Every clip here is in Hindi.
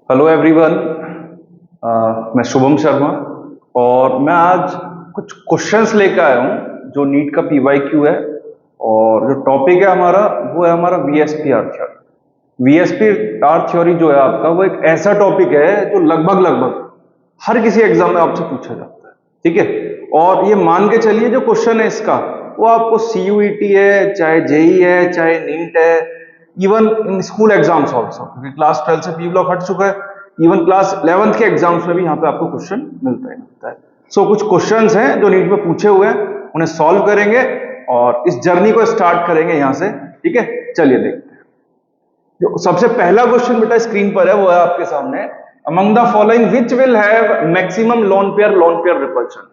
Hello everyone. मैं शुभम शर्मा और मैं आज कुछ क्वेश्चंस लेकर आया हूं जो नीट का पीवाईक्यू है। और जो टॉपिक है हमारा वो है हमारा वीएसपीआर थ्योरी। वीएसपीआर थ्योरी जो है आपका वो एक ऐसा टॉपिक है जो लगभग हर किसी एग्जाम में आपसे पूछा जाता है, ठीक है। और ये मान के चलिए जो क्वेश्चन है इसका वो आपको सीयूईटी है, चाहे जेई है, चाहे नीट है, even in school exams also, क्योंकि क्लास 12 से पी ब्लॉक हट चुका है। इवन क्लास 11th के एग्जाम्स में भी यहाँ पे आपको क्वेश्चन मिलता है। सो कुछ क्वेश्चंस हैं जो नीट में पूछे हुए हैं, उन्हें सॉल्व करेंगे और इस जर्नी को स्टार्ट करेंगे यहाँ से, ठीक है। चलिए देखते हैं। जो सबसे पहला क्वेश्चन बेटा स्क्रीन पर है वो है आपके सामने, among the following which will have maximum lone pair repulsion.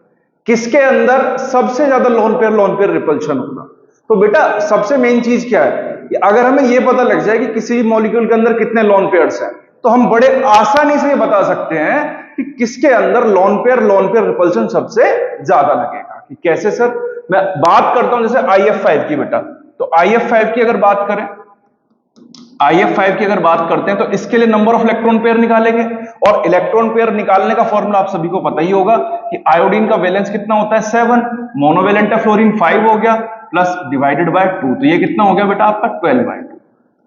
किसके अंदर सबसे ज्यादा लोन पेयर रिपल्शन होगा। तो बेटा सबसे मेन चीज क्या है कि अगर हमें यह पता लग जाए कि किसी भी मॉलिक्यूल के अंदर कितने लोन पेयर्स हैं तो हम बड़े आसानी से ये बता सकते हैं कि किसके अंदर लोन पेयर रिपल्शन सबसे ज्यादा लगेगा। कि कैसे सर? मैं बात करता हूं जैसे IF5 की बेटा। तो IF5 की अगर बात करें, IF5 की अगर बात करते हैं तो इसके लिए नंबर ऑफ इलेक्ट्रॉन पेयर निकालेंगे। और इलेक्ट्रॉन पेयर निकालने का फॉर्मूला आप सभी को पता ही होगा कि आयोडीन का वैलेंस कितना होता है 7, मोनोवेलेंट है फ्लोरीन 5 हो गया, प्लस डिवाइडेड बाय 2, तो ये कितना हो गया बेटा आपका 12/2।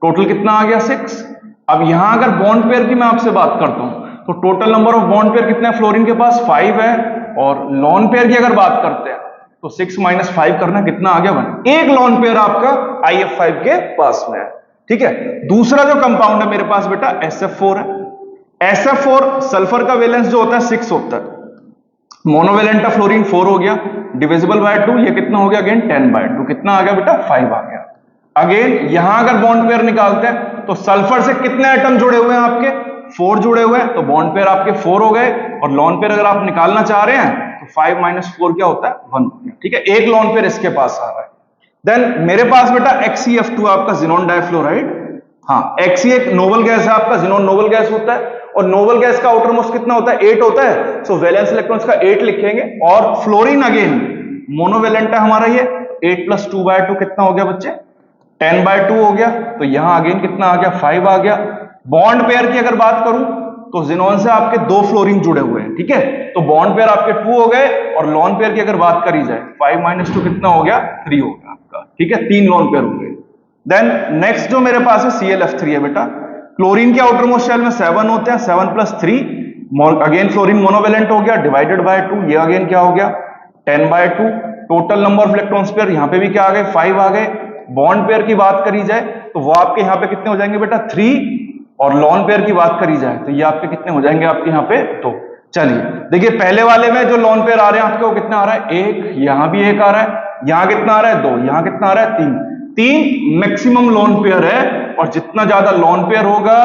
टोटल कितना आ गया 6। अब यहां अगर बॉन्ड पेयर की मैं आपसे बात करता हूं तो total number of bond pair कितना है फ्लोरीन के पास 5 है। और लॉन पेयर की अगर बात करते हैं तो 6 - 5 करना कितना आ गया 1। एक लॉन पेयर आपका IF5 के पास में है, ठीक है। दूसरा जो कंपाउंड है मेरे पास बेटा SF4 है। SF4 सल्फर का वैलेंस जो होता है 6 होता है, मोनोवेलेंट ऑफ फ्लोरीन 4 हो गया, डिविजिबल बाय 2, ये कितना हो गया अगेन 10/2, कितना आ गया बेटा 5 आ गया। अगेन यहां अगर बॉन्ड पेयर निकालते हैं तो सल्फर से कितने एटम जुड़े हुए हैं आपके 4 जुड़े हुए हैं, तो बॉन्ड पेयर आपके 4 हो गए। और लॉन पेयर अगर आप निकालना चाह रहे हैं तो 5 - 4 क्या होता है 1, ठीक है। एक लॉन पेयर इसके पास आ रहा है। देन मेरे पास बेटा XeF2 आपका जिनोन डाइफ्लोराइड। हाँ, Xe एक नोबल गैस है आपका, जिनोन नोबल गैस होता है और नोबल गैस का आउटर मोस्ट कितना होता है 8 होता है। सो वैलेंस इलेक्ट्रॉन्स का 8 लिखेंगे। और फ्लोरीन अगेन मोनोवेलेंट है हमारा, ये 8 + 2/2 कितना हो गया बच्चे 10/2 हो गया। तो यहां अगेन कितना आ गया 5 आ गया। बॉन्ड पेयर की अगर बात करूं तो जिनोन से आपके 2 फ्लोरीन जुड़े हुए हैं, ठीक है। तो बॉन्ड पेयर आपके 2 हो गए। और लॉन पेयर की अगर बात करी जाए 5 - 2 कितना हो गया 3 हो गया आपका, ठीक है। 3 लॉन पेयर हो गए। देन नेक्स्ट जो मेरे पास है ClF3 है बेटा। क्लोरीन के आउटर मोस्ट शेल में 7 होते हैं, 7 + 3 अगेन फ्लोरीन मोनोवेलेंट हो गया, डिवाइडेड बाय 2, ये अगेन क्या हो गया 10/2। Total number of electrons pair यहां पे भी क्या आ गए 5 आ गए। बॉन्ड पेयर की बात करी जाए तो वो आपके यहां पे कितने हो जाएंगे बेटा 3। और लॉन पेयर की बात करी जाए तो ये आपके कितने हो जाएंगे आपके यहाँ पे 2। चलिए देखिए पहले वाले में जो लॉन पेयर आ रहे हैं आपके वो कितना आ रहा है 1, यहां भी 1 आ रहा है, यहां कितना आ रहा है 2, यहां कितना आ रहा है 3 मैक्सिमम लॉन पेयर है। और जितना ज्यादा लॉन पेयर होगा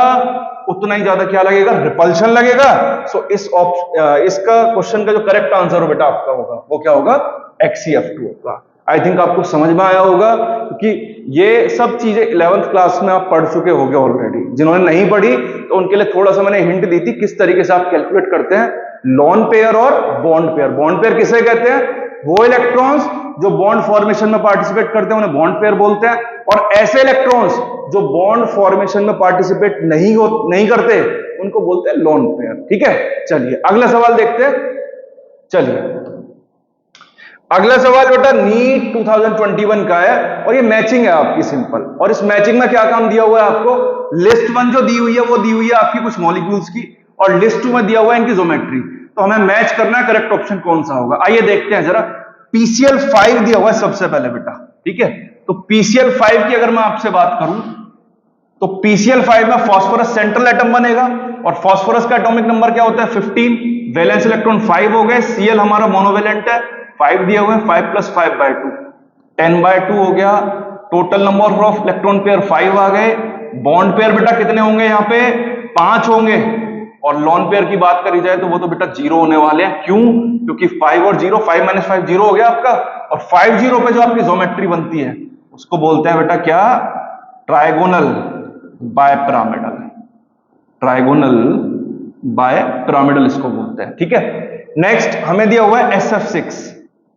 उतना ही ज्यादा क्या लगेगा रिपल्शन लगेगा। सो इसका क्वेश्चन का जो करेक्ट आंसर हो बेटा आपका होगा वो क्या होगा XeF2 होगा। आई थिंक आपको समझ में आया होगा क्योंकि ये सब चीजें 11th क्लास में आप पढ़ चुके होंगे ऑलरेडी। जिन्होंने नहीं पढ़ी तो उनके लिए थोड़ा सा मैंने हिंट दी थी किस तरीके से आप कैलकुलेट करते हैं लॉन पेयर और बॉन्ड पेयर। बॉन्ड पेयर किसे कहते हैं? वो इलेक्ट्रॉन्स जो बॉन्ड फॉर्मेशन में पार्टिसिपेट करते हैं उन्हें बॉन्ड पेयर बोलते हैं। और ऐसे इलेक्ट्रॉन्स जो बॉन्ड फॉर्मेशन में पार्टिसिपेट नहीं करते उनको बोलते हैं लोन पेयर, ठीक है। चलिए अगला सवाल देखते हैं। चलिए अगला सवाल बेटा नीट 2021 का है और ये मैचिंग है आपकी सिंपल। और इस मैचिंग में क्या काम दिया हुआ है आपको, लिस्ट 1 जो दी हुई है वो दी हुई है आपकी कुछ मॉलिक्यूल्स की, और लिस्ट 2 में दिया हुआ है इनकी ज्योमेट्री। तो हमें मैच करना है, करेक्ट ऑप्शन कौन सा होगा। आइए देखते हैं जरा। PCl5 दिया हुआ है सबसे पहले बेटा, ठीक है। तो PCl5 की अगर मैं आपसे बात करूं तो PCl5 में फास्फोरस सेंट्रल एटम बनेगा और फास्फोरस का एटॉमिक नंबर क्या होता है 15, वैलेंस इलेक्ट्रॉन 5 हो गए। Cl हमारा मोनोवेलेंट है, 5 दिए हुए हैं, 5 + 5/2 10/2 हो गया। Total number of electron pair 5 आ गए। बॉन्ड पेयर बेटा कितने होंगे यहाँ पे 5 होंगे। और लॉन पेयर की बात करी जाए तो वो तो बेटा 0 होने वाले हैं। क्यों? क्योंकि 5 और 0, 5 - 5 0 हो गया आपका। और 5 0 पे जो आपकी ज्योमेट्री बनती है उसको बोलते हैं बेटा क्या, ट्राइगोनल बायपिरामिडल। ट्राइगोनल बायपिरामिडल इसको बोलते हैं, ठीक है। नेक्स्ट हमें दिया हुआ है SF6।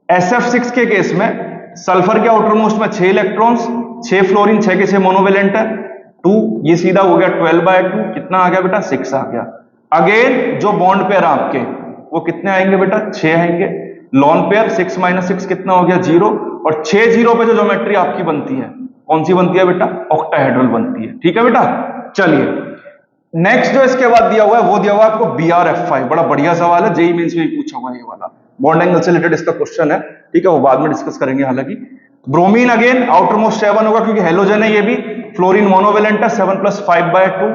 SF6 के केस में सल्फर के आउटर मोस्ट में 6 इलेक्ट्रॉन्स, 6 फ्लोरीन, 6 के 6 मोनोवेलेंट है। 2, ये सीधा हो गया 12/2, कितना आ गया बेटा 6 आ गया। अगेन जो बॉन्ड पेयर आपके वो कितने आएंगे बेटा 6 आएंगे। लॉन पेयर 6 - 6 कितना हो गया 0, और 6 0 पे जो ज्योमेट्री आपकी बनती है कौन सी बनती है बेटा ऑक्टाहेड्रल बनती है। ठीक है बेटा, चलिए नेक्स्ट जो इसके बाद दिया हुआ है वो दिया हुआ है आपको BRF5, बड़ा बढ़िया सवाल है, जेईई मेंस में पूछा हुआ है ये वाला, बॉन्ड एंगल से रिलेटेड इसका क्वेश्चन है। ठीक है, वो बाद में डिस्कस करेंगे। हालांकि ब्रोमीन अगेन आउटर मोस्ट 7 होगा क्योंकि हेलोजन है ये भी। फ्लोरीन मोनोवेलेंट है 7 + 5/2,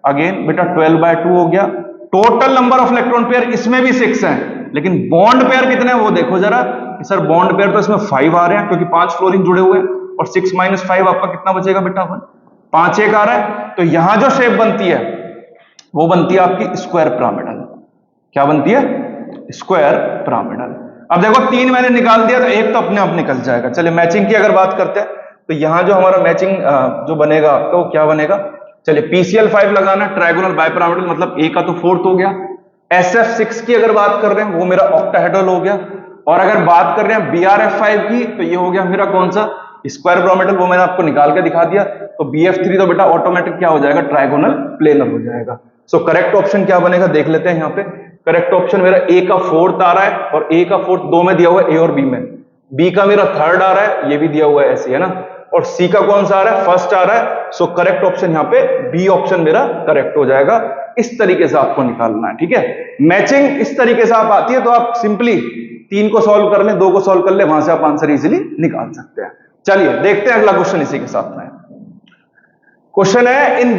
अगेन बेटा 12/2 हो गया। Total number of electron pair इसमें भी 6 है, लेकिन बॉन्ड पेयर कितने हैं वो देखो जरा। सर बॉन्ड पेयर तो इसमें 5 आ रहे हैं क्योंकि 5 फ्लोरीन जुड़े हुए हैं, और 6 - 5 आपका कितना बचेगा बेटा 1, 5 1 आ रहा है। तो यहां जो शेप बनती है वो बनती है आपकी स्क्वायर पिरामिडल। क्या बनती है स्क्वायर पिरामिडल। अब देखो 3 मैंने निकाल दिया तो एक तो अपने आप निकल जाएगा। चलिए मैचिंग की अगर बात करते हैं तो यहां जो हमारा मैचिंग जो बनेगा आपका वो क्या बनेगा। चलिए PCl5 लगाना, ट्रायगोनल बाइपिरामिडल, मतलब ए का तो 4th हो गया। SF6 की अगर बात कर रहे हैं वो मेरा ऑक्टाहेड्रल हो गया। और अगर बात कर रहे हैं BRF5 की तो ये हो गया मेरा कौन सा स्क्वायर पिरामिडल, वो मैंने आपको निकाल के दिखा दिया। तो BF3 तो बेटा ऑटोमेटिक क्या हो जाएगा ट्रायगोनल प्लेनर हो जाएगा। सो करेक्ट ऑप्शन क्या बनेगा देख लेते हैं। यहाँ पे करेक्ट ऑप्शन मेरा ए का 4th आ रहा है, और ए का 4th 2 में दिया हुआ है, ए और बी में। बी का मेरा 3rd आ रहा है, ये भी दिया हुआ है ऐसे, है ना। और सी का कौन सा आ रहा है 1st आ रहा है। सो करेक्ट ऑप्शन यहाँ पे बी ऑप्शन मेरा करेक्ट हो जाएगा। इस तरीके से आपको निकालना है। ठीक है, मैचिंग इस तरीके से आप आती है तो आप सिंपली 3 को सॉल्व कर ले, 2 को सॉल्व कर ले, वहां से आप आंसर इजीली निकाल सकते हैं। चलिए देखते हैं अगला क्वेश्चन इसी के साथ में। क्वेश्चन है in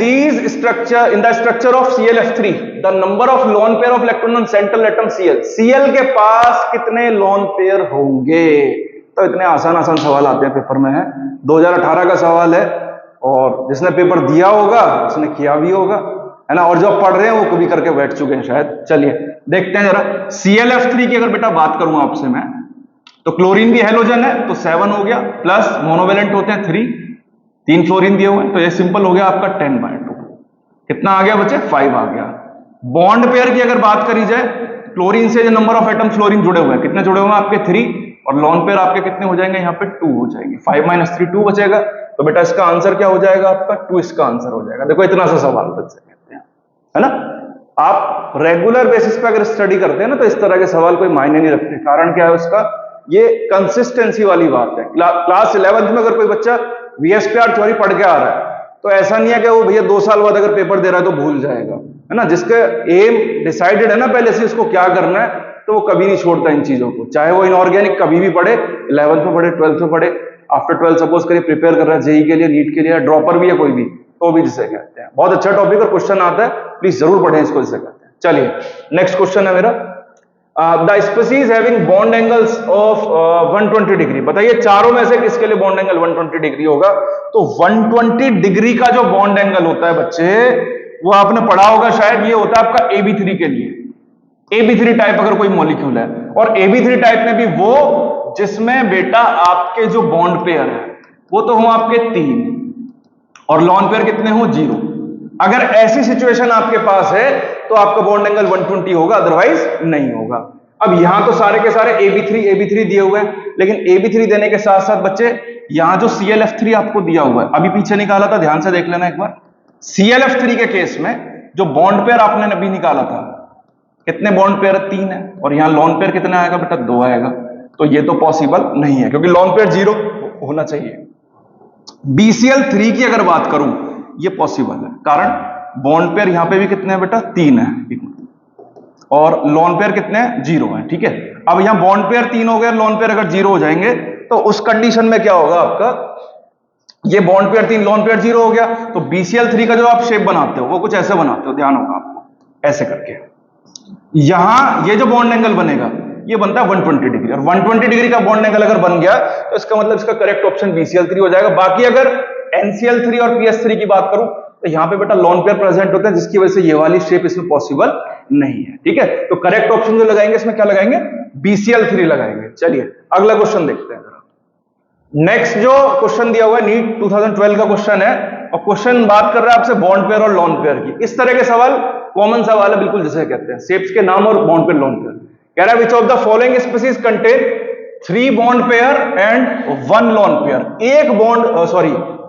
the structure of ClF3 the number of lone pair of electron on central atom Cl के पास कितने लोन पेयर होंगे। तो इतने आसान आसान सवाल आते हैं पेपर में, है 2018 का सवाल है, और जिसने पेपर दिया होगा उसने किया भी होगा, है ना, और जो पढ़ रहे हैं वो कभी करके बैठ चुके हैं शायद। चलिए देखते हैं जरा। ClF3 की अगर बेटा बात करूं आपसे मैं, तो क्लोरीन भी हेलोजन है तो 7 हो गया, प्लस मोनोवेलेंट होते हैं 3 फ्लोरीन दिए हुए हैं, तो ये सिंपल हो गया आपका 10/2। कितना आ गया बच्चे 5 आ गया। बॉन्ड पेयर की अगर बात करी जाए, क्लोरीन से जो नंबर ऑफ एटम फ्लोरीन जुड़े हुए हैं कितने जुड़े हुए हैं आपके 3, और लॉन पेयर आपके कितने हो जाएंगे यहाँ पे 2 हो जाएंगे। 5 - 3 2 बचेगा। तो बेटा इसका आंसर क्या हो जाएगा आपका 2 इसका आंसर हो जाएगा। देखो इतना सा सवाल बच्चे कहते हैं, है ना। आप रेगुलर बेसिस पे अगर स्टडी करते हैं ना तो इस तरह के सवाल कोई मायने नहीं रखते। कारण क्या है उसका, ये कंसिस्टेंसी वाली बात है। क्लास 11th में अगर कोई बच्चा VSPR थ्योरी पढ़ के आ रहा है तो ऐसा नहीं है कि वो भैया 2 साल बाद अगर पेपर दे रहा है तो भूल जाएगा, है ना। जिसका एम डिसाइडेड है ना पहले से उसको क्या करना है, तो वो कभी नहीं छोड़ता इन चीजों को, चाहे वो इनऑर्गेनिक कभी भी पढ़े, 11th में पढ़े, 12th में पढ़े, आफ्टर 12 सपोज करिए प्रिपेयर कर रहा है जेईई के लिए, नीट के लिए, ड्रॉपर भी है कोई भी, तो भी जिसे कहते हैं। बहुत अच्छा टॉपिक और क्वेश्चन आता है, प्लीज जरूर पढ़ें इसको, जिसे कहते हैं। चलिए नेक्स्ट क्वेश्चन है मेरा, the species having bond angles of 120 degree. बताइए चारों में से किसके लिए बॉन्ड एंगल 120 डिग्री होगा। तो 120 डिग्री का जो बॉन्ड एंगल होता है बच्चे, वो आपने पढ़ा होगा शायद, ये होता है आपका AB3 के लिए। AB3 टाइप अगर कोई मॉलिक्यूल है, और AB3 टाइप में भी वो जिसमें बेटा आपके जो बॉन्ड पेयर है वो तो हो आपके 3 और लॉन पेयर कितने हो 0। अगर ऐसी सिचुएशन आपके पास है तो आपका बॉन्ड एंगल 120 होगा, अदरवाइज नहीं होगा। अब यहां तो सारे के सारे AB3 दिए हुए हैं, लेकिन AB3 देने के साथ साथ बच्चे यहां जो ClF3 आपको दिया हुआ है, अभी पीछे निकाला था, ध्यान से देख लेना एक बार। ClF3 के केस में जो बॉन्ड पेयर आपने अभी निकाला था, कितने बॉन्ड पेयर 3 है, और यहां लॉन पेयर कितना आएगा बेटा 2 आएगा। तो ये तो पॉसिबल नहीं है क्योंकि लॉन पेयर 0 होना चाहिए। BCl3 की अगर बात करूं, ये पॉसिबल है, कारण बॉन्ड पेयर यहां पे भी कितने हैं बेटा 3 है, और लॉन पेयर कितने हैं 0 है। ठीक है, अब यहां बॉन्ड पेयर 3 हो गए, लॉन पेयर अगर 0 हो जाएंगे तो उस कंडीशन में क्या होगा आपका, ये बॉन्ड पेयर 3 लॉन पेयर 0 हो गया। तो BCl3 का जो आप शेप बनाते हो वो कुछ ऐसे बनाते हो, ध्यान होगा आपको, ऐसे करके यहां ये जो बॉन्ड एंगल बनेगा ये बनता है 120 डिग्री, और 120 डिग्री का बॉन्ड एंगल अगर बन गया तो इसका मतलब इसका करेक्ट ऑप्शन BCl3 हो जाएगा। बाकी अगर NCl3 और PS3 की बात करूं तो यहां पे बेटा लॉन पेयर प्रेजेंट होते हैं, जिसकी वजह से ये वाली शेप इसमें पॉसिबल नहीं है। ठीक है, तो करेक्ट ऑप्शन जो लगाएंगे इसमें क्या लगाएंगे, BCl3 लगाएंगे। चलिए अगला क्वेश्चन देखते हैं जरा। नेक्स्ट जो क्वेश्चन दिया हुआ है नीट 2012 का क्वेश्चन है, और क्वेश्चन बात कर रहा है आपसे बॉन्ड पेयर और लॉन पेयर की। इस तरह के सवाल कॉमन सवाल है बिल्कुल, जिसे कहते हैं शेप्स के नाम और बॉन्ड पेयर लॉन पेयर। कह रहा है which of the following species contain 3 bond pair and 1 lone pair. एक बॉन्ड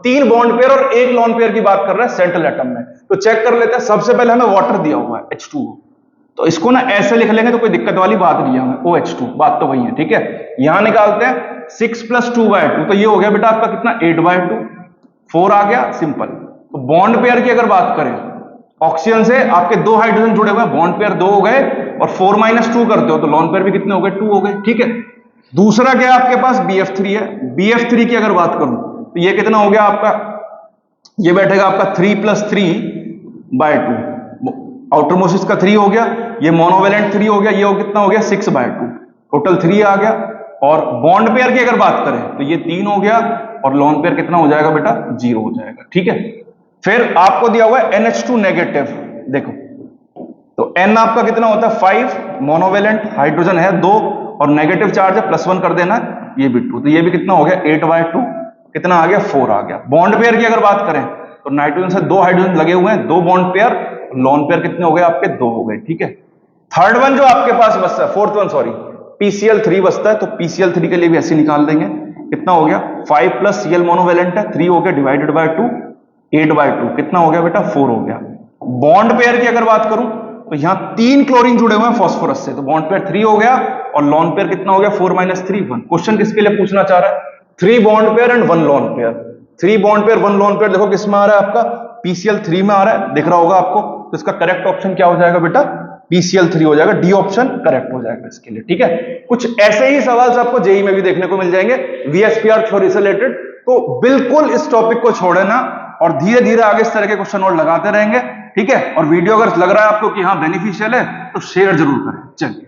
3 बॉन्ड पेयर और 1 लोन पेयर की बात कर रहे हैं सेंट्रल एटम में। तो चेक कर लेते हैं। सबसे पहले हमें वाटर दिया हुआ है H2O, तो इसको ना ऐसे लिख लेंगे तो कोई दिक्कत वाली बात नहीं है हमें, OH2, बात तो वही है, ठीक है। यहां निकालते हैं 6 + 2/2, तो ये हो गया बेटा आपका कितना 8/2, 4 आ गया, सिंपल। तो बॉन्ड पेयर की अगर बात करें, ऑक्सीजन से आपके 2 हाइड्रोजन जुड़े हुए हैं, बॉन्ड पेयर 2 हो गए, और 4 - 2 करते हो तो लॉन पेयर भी कितने हो गए, 2 हो गए, ठीक है। दूसरा क्या है आपके पास, BF3 है। BF3 की अगर बात करूं तो ये कितना हो गया आपका, ये बैठेगा आपका 3 + 3/2, आउटर मोस्ट इसका 3 हो गया, ये मोनोवेलेंट 3 हो गया, ये कितना हो गया 6/2, टोटल 3 आ गया। और बॉन्ड पेयर की अगर बात करें तो ये 3 हो गया, और लॉन पेयर कितना हो जाएगा बेटा, 0 हो जाएगा, ठीक है। फिर आपको दिया हुआ है NH2 नेगेटिव, देखो तो N आपका कितना होता है 5, मोनोवेलेंट हाइड्रोजन है 2, और नेगेटिव चार्ज है +1 कर देना, ये भी 2, तो ये भी कितना हो गया 8/2, कितना आ गया 4 आ गया। बॉन्ड पेयर की अगर बात करें तो नाइट्रोजन से 2 हाइड्रोजन लगे हुए हैं, 2 बॉन्ड पेयर, लॉन पेयर कितने हो गए आपके 2 हो गए, ठीक है। थर्ड वन जो आपके पास बचता है, फोर्थ वन सॉरी, PCl3 बचता है, तो PCl3 के लिए भी ऐसे निकाल देंगे, कितना हो गया 5 + Cl मोनोवेलेंट है, 3 हो गया /2, 8/2, कितना हो गया बेटा 4 हो गया। बॉन्ड पेयर की अगर बात करूं तो यहां 3 क्लोरीन जुड़े हुए हैं फास्फोरस से, तो बॉन्ड पेयर 3 हो गया, और लॉन पेयर कितना हो गया 4 - 3 1। क्वेश्चन किसके लिए पूछना चाह रहा है, 3 bond pair and 1 lone pair. 3 bond pair 1 lone pair, देखो किस में आ रहा है आपका, PCl3 में आ रहा है, दिख रहा होगा आपको। तो इसका करेक्ट ऑप्शन क्या हो जाएगा बेटा, PCl3 हो जाएगा, डी ऑप्शन करेक्ट हो जाएगा इसके लिए, ठीक है। कुछ ऐसे ही सवाल आपको जेई में भी देखने को मिल जाएंगे VSPR थ्योरी से रिलेटेड, तो बिल्कुल इस टॉपिक को छोड़े ना, और धीरे धीरे आगे इस तरह के क्वेश्चन और लगाते रहेंगे, ठीक है। और वीडियो अगर लग रहा है आपको कि हाँ बेनिफिशियल है तो शेयर जरूर करें। चलिए।